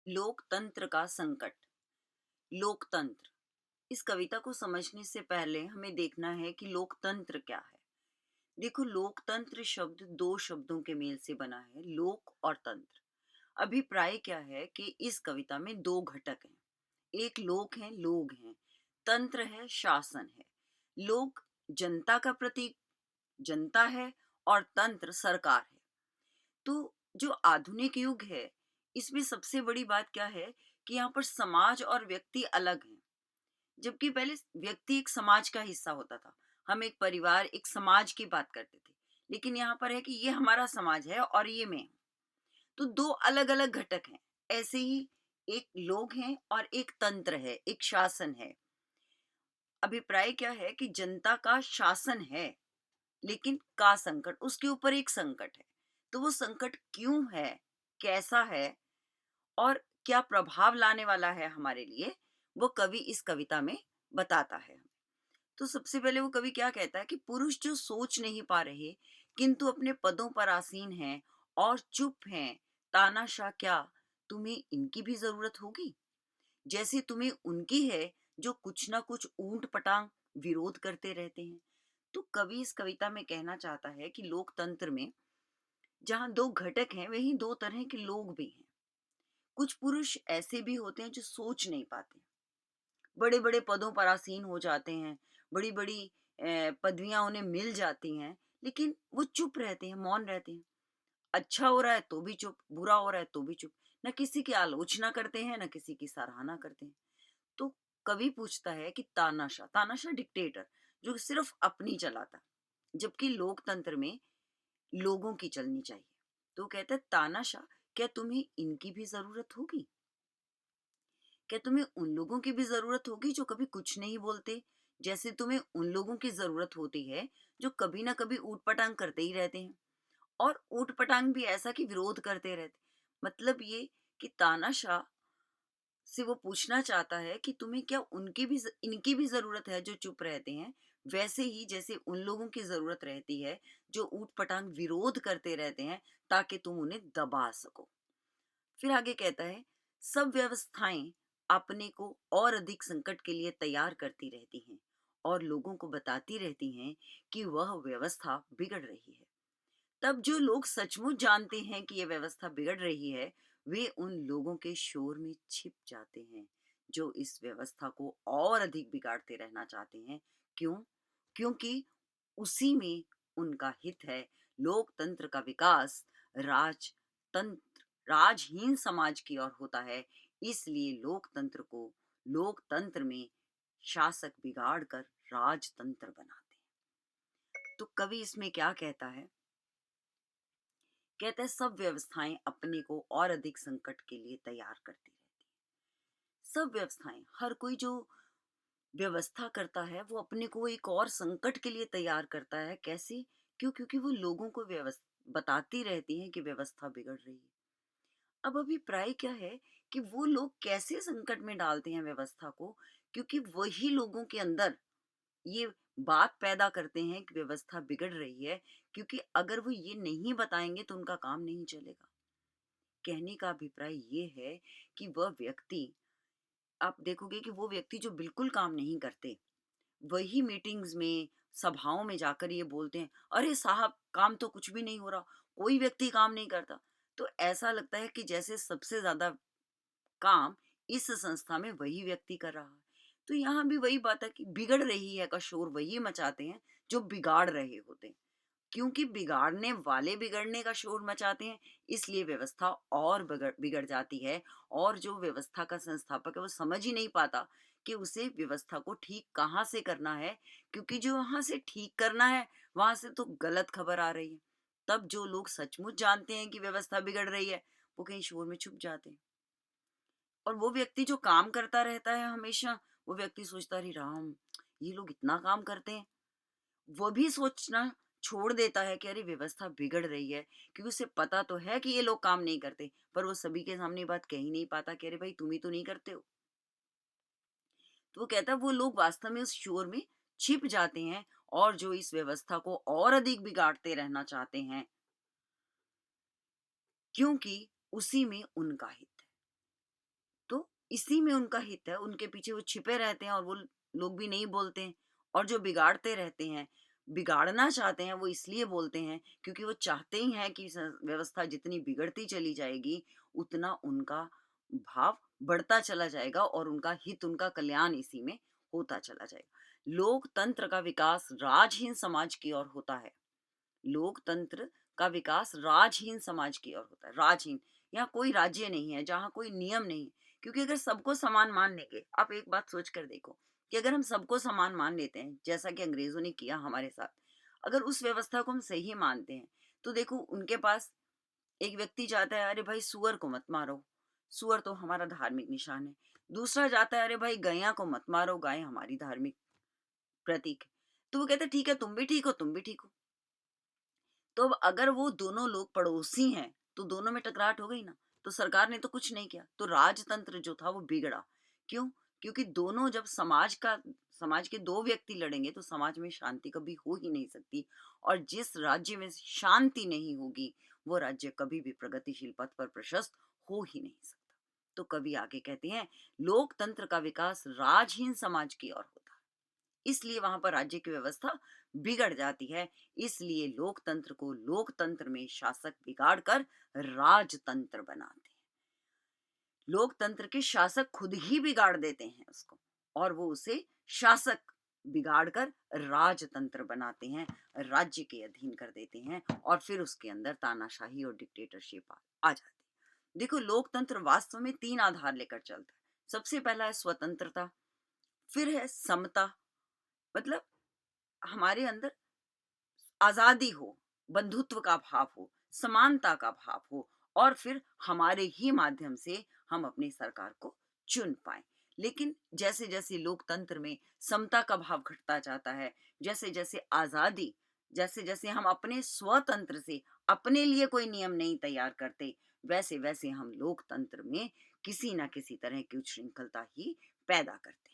लोकतंत्र का संकट। लोकतंत्र, इस कविता को समझने से पहले हमें देखना है कि लोकतंत्र क्या है। देखो, लोकतंत्र शब्द दो शब्दों के मेल से बना है, लोक और तंत्र। अभिप्राय क्या है कि इस कविता में दो घटक हैं। एक लोक है, लोग हैं। तंत्र है, शासन है। लोक जनता का प्रतीक, जनता है, और तंत्र सरकार है। तो जो आधुनिक युग है, इसमें सबसे बड़ी बात क्या है कि यहाँ पर समाज और व्यक्ति अलग हैं। जबकि पहले व्यक्ति एक समाज का हिस्सा होता था। हम एक परिवार, एक समाज की बात करते थे। लेकिन यहाँ पर है कि ये हमारा समाज है और ये मैं हूँ। तो दो अलग-अलग घटक हैं। ऐसे ही एक लोग हैं और एक तंत्र है, एक शासन है। अभिप्राय क्या है कि जनता का शासन है, लेकिन का संकट, उसके ऊपर एक संकट है। तो वो संकट क्यों है, कैसा है और क्या प्रभाव लाने वाला है हमारे लिए, वो कवि इस कविता में बताता है। तो सबसे पहले वो कवि क्या कहता है कि पुरुष जो सोच नहीं पा रहे किंतु अपने पदों पर आसीन हैं और चुप हैं, तानाशाह क्या तुम्हें इनकी भी जरूरत होगी, जैसे तुम्हें उनकी है जो कुछ ना कुछ ऊंट पटांग विरोध करते रहते हैं। तो कवि इस कविता में कहना चाहता है कि लोकतंत्र में जहाँ दो घटक हैं, वहीं दो तरह के लोग भी हैं। कुछ पुरुष ऐसे भी होते हैं जो सोच नहीं पाते, बड़े बड़े पदों पर आसीन हो जाते हैं, बड़ी बड़ी पदवियां उन्हें मिल जाती हैं, लेकिन वो चुप रहते हैं, मौन रहते हैं। अच्छा हो रहा है तो भी चुप, बुरा हो रहा है तो भी चुप। न किसी की आलोचना करते हैं, न किसी की सराहना करते हैं। तो कवि पूछता है कि तानाशाह, तानाशाह डिक्टेटर जो सिर्फ अपनी चलाता, जबकि लोकतंत्र में लोगों की चलनी चाहिए। तो कहता है तानाशाह, क्या तुम्हें इनकी भी जरूरत होगी? क्या तुम्हें उन लोगों की भी जरूरत होगी जो कभी कुछ नहीं बोलते, जैसे तुम्हें उन लोगों की जरूरत होती है जो कभी ना कभी ऊट पटांग करते ही रहते हैं, और ऊट पटांग भी ऐसा कि विरोध करते रहते। मतलब ये कि तानाशाह से वो पूछना चाहता है कि तुम्हें क्या उनकी भी इनकी भी जरूरत है जो चुप रहते हैं, वैसे ही जैसे उन लोगों की जरूरत रहती है जो ऊट पटांग विरोध करते रहते हैं, ताकि तुम उन्हें दबा सको। फिर आगे कहता है, सब व्यवस्थाएं अपने को और अधिक संकट के लिए तैयार करती रहती हैं और लोगों को बताती रहती हैं कि वह व्यवस्था बिगड़ रही है। तब जो लोग सचमुच जानते हैं कि यह व्यवस्था बिगड़ रही है, वे उन लोगों के शोर में छिप जाते हैं जो इस व्यवस्था को और अधिक बिगाड़ते रहना चाहते हैं। क्यों? क्योंकि उसी में उनका हित है। लोकतंत्र का विकास राजतंत्र, राजहीन समाज की ओर होता है। इसलिए लोकतंत्र को, लोकतंत्र में शासक बिगाड़ कर राजतंत्र बनाते हैं। तो कवि इसमें क्या कहता है? कहता है सब व्यवस्थाएं अपने को और अधिक संकट के लिए तैयार करती रहती है। सब व्यवस्थाएं, हर कोई जो व्यवस्था करता है वो अपने को एक और संकट के लिए तैयार करता है। कैसे? क्यों? क्योंकि वो लोगों को व्यवस्था बताती रहती है कि व्यवस्था बिगड़ रही है। अब अभिप्राय क्या है कि वो लोग कैसे संकट में डालते हैं व्यवस्था को, क्योंकि वही लोगों के अंदर ये बात पैदा करते हैं कि व्यवस्था बिगड़ रही है। क्योंकि अगर वो ये नहीं बताएंगे तो उनका काम नहीं चलेगा। कहने का अभिप्राय ये है कि वह व्यक्ति, आप देखोगे कि वो व्यक्ति जो बिल्कुल काम नहीं करते, वही मीटिंग्स में, सभाओं में जाकर ये बोलते हैं, अरे साहब काम तो कुछ भी नहीं हो रहा, कोई व्यक्ति काम नहीं करता। तो ऐसा लगता है कि जैसे सबसे ज्यादा काम इस संस्था में वही व्यक्ति कर रहा है। तो यहाँ भी वही बात है कि बिगड़ रही है का शोर वही मचाते हैं जो बिगाड़ रहे होते हैं। क्योंकि बिगाड़ने वाले बिगड़ने का शोर मचाते हैं, इसलिए व्यवस्था और बिगड़ बिगड़ जाती है। और जो व्यवस्था का संस्थापक है वो समझ ही नहीं पाता कि उसे व्यवस्था को ठीक कहाँ से करना है, क्योंकि जो वहां से ठीक करना है वहां से तो गलत खबर आ रही है। तब जो लोग सचमुच जानते हैं कि व्यवस्था बिगड़ रही है, वो कहीं शोर में छुप जाते हैं। और वो व्यक्ति जो काम करता रहता है हमेशा, वो व्यक्ति सोचता, अरे राम, ये लोग इतना काम करते हैं। वो भी सोचना छोड़ देता है कि अरे व्यवस्था बिगड़ रही है, क्योंकि उसे पता तो है कि ये लोग काम नहीं करते, पर वो सभी के सामने ये बात कह ही नहीं पाता कि अरे भाई तुम ही तो नहीं करते हो। तो वो कहता है वो लोग वास्तव में उस शोर में छिप जाते हैं और जो इस व्यवस्था को और अधिक बिगाड़ते रहना चाहते हैं, क्योंकि उसी में उनका हित है। इसी में उनका हित है, उनके पीछे वो छिपे रहते हैं और वो लोग भी नहीं बोलते हैं। और जो बिगाड़ते रहते हैं, बिगाड़ना चाहते हैं, वो इसलिए बोलते हैं क्योंकि वो चाहते ही हैं कि व्यवस्था जितनी बिगड़ती चली जाएगी, उतना उनका भाव बढ़ता चला जाएगा और उनका हित, उनका कल्याण इसी में होता चला जाएगा। लोकतंत्र का विकास राजहीन समाज की ओर होता है। लोकतंत्र का विकास राजहीन समाज की ओर होता है। राजहीन, यहाँ कोई राज्य नहीं है, जहाँ कोई नियम नहीं है। क्योंकि अगर सबको समान मान लेंगे, आप एक बात सोच कर देखो कि अगर हम सबको समान मान लेते हैं, जैसा कि अंग्रेजों ने किया हमारे साथ, अगर उस व्यवस्था को हम सही मानते हैं, तो देखो उनके पास एक व्यक्ति जाता है, अरे भाई सुअर को मत मारो, सुअर तो हमारा धार्मिक निशान है। दूसरा जाता है, अरे भाई गैया को मत मारो, गाय हमारी धार्मिक प्रतीक है। तो वो कहते हैं ठीक है, तुम भी ठीक हो, तुम भी ठीक हो। तो अब अगर वो दोनों लोग पड़ोसी हैं, तो दोनों में टकराहट हो गई ना। तो सरकार ने तो कुछ नहीं किया, तो राजतंत्र जो था वो बिगड़ा। क्यों? क्योंकि दोनों जब समाज के दो व्यक्ति लड़ेंगे तो समाज में शांति कभी हो ही नहीं सकती। और जिस राज्य में शांति नहीं होगी, वो राज्य कभी भी प्रगतिशील पथ पर प्रशस्त हो ही नहीं सकता। तो कवि आगे कहते हैं, लोकतंत्र का विकास राजहीन समाज की ओर होता है, इसलिए वहां पर राज्य की व्यवस्था बिगड़ जाती है। इसलिए लोकतंत्र को लोकतंत्र में शासक बिगाड़ कर राजतंत्र बनाते हैं। लोकतंत्र के शासक खुद ही बिगाड़ देते हैं उसको, और वो उसे शासक बिगाड़ कर राजतंत्र बनाते हैं, राज्य के अधीन कर देते हैं, और फिर उसके अंदर तानाशाही और डिक्टेटरशिप आ जाती है। देखो, लोकतंत्र वास्तव में तीन आधार लेकर चलता है। सबसे पहला है स्वतंत्रता, फिर है समता, मतलब हमारे अंदर आजादी हो, बंधुत्व का भाव हो, समानता का भाव हो, और फिर हमारे ही माध्यम से हम अपनी सरकार को चुन पाए। लेकिन जैसे जैसे लोकतंत्र में समता का भाव घटता जाता है, जैसे जैसे आजादी, जैसे जैसे हम अपने स्वतंत्र से अपने लिए कोई नियम नहीं तैयार करते, वैसे वैसे हम लोकतंत्र में किसी ना किसी तरह की उच्छृंखलता ही पैदा करते।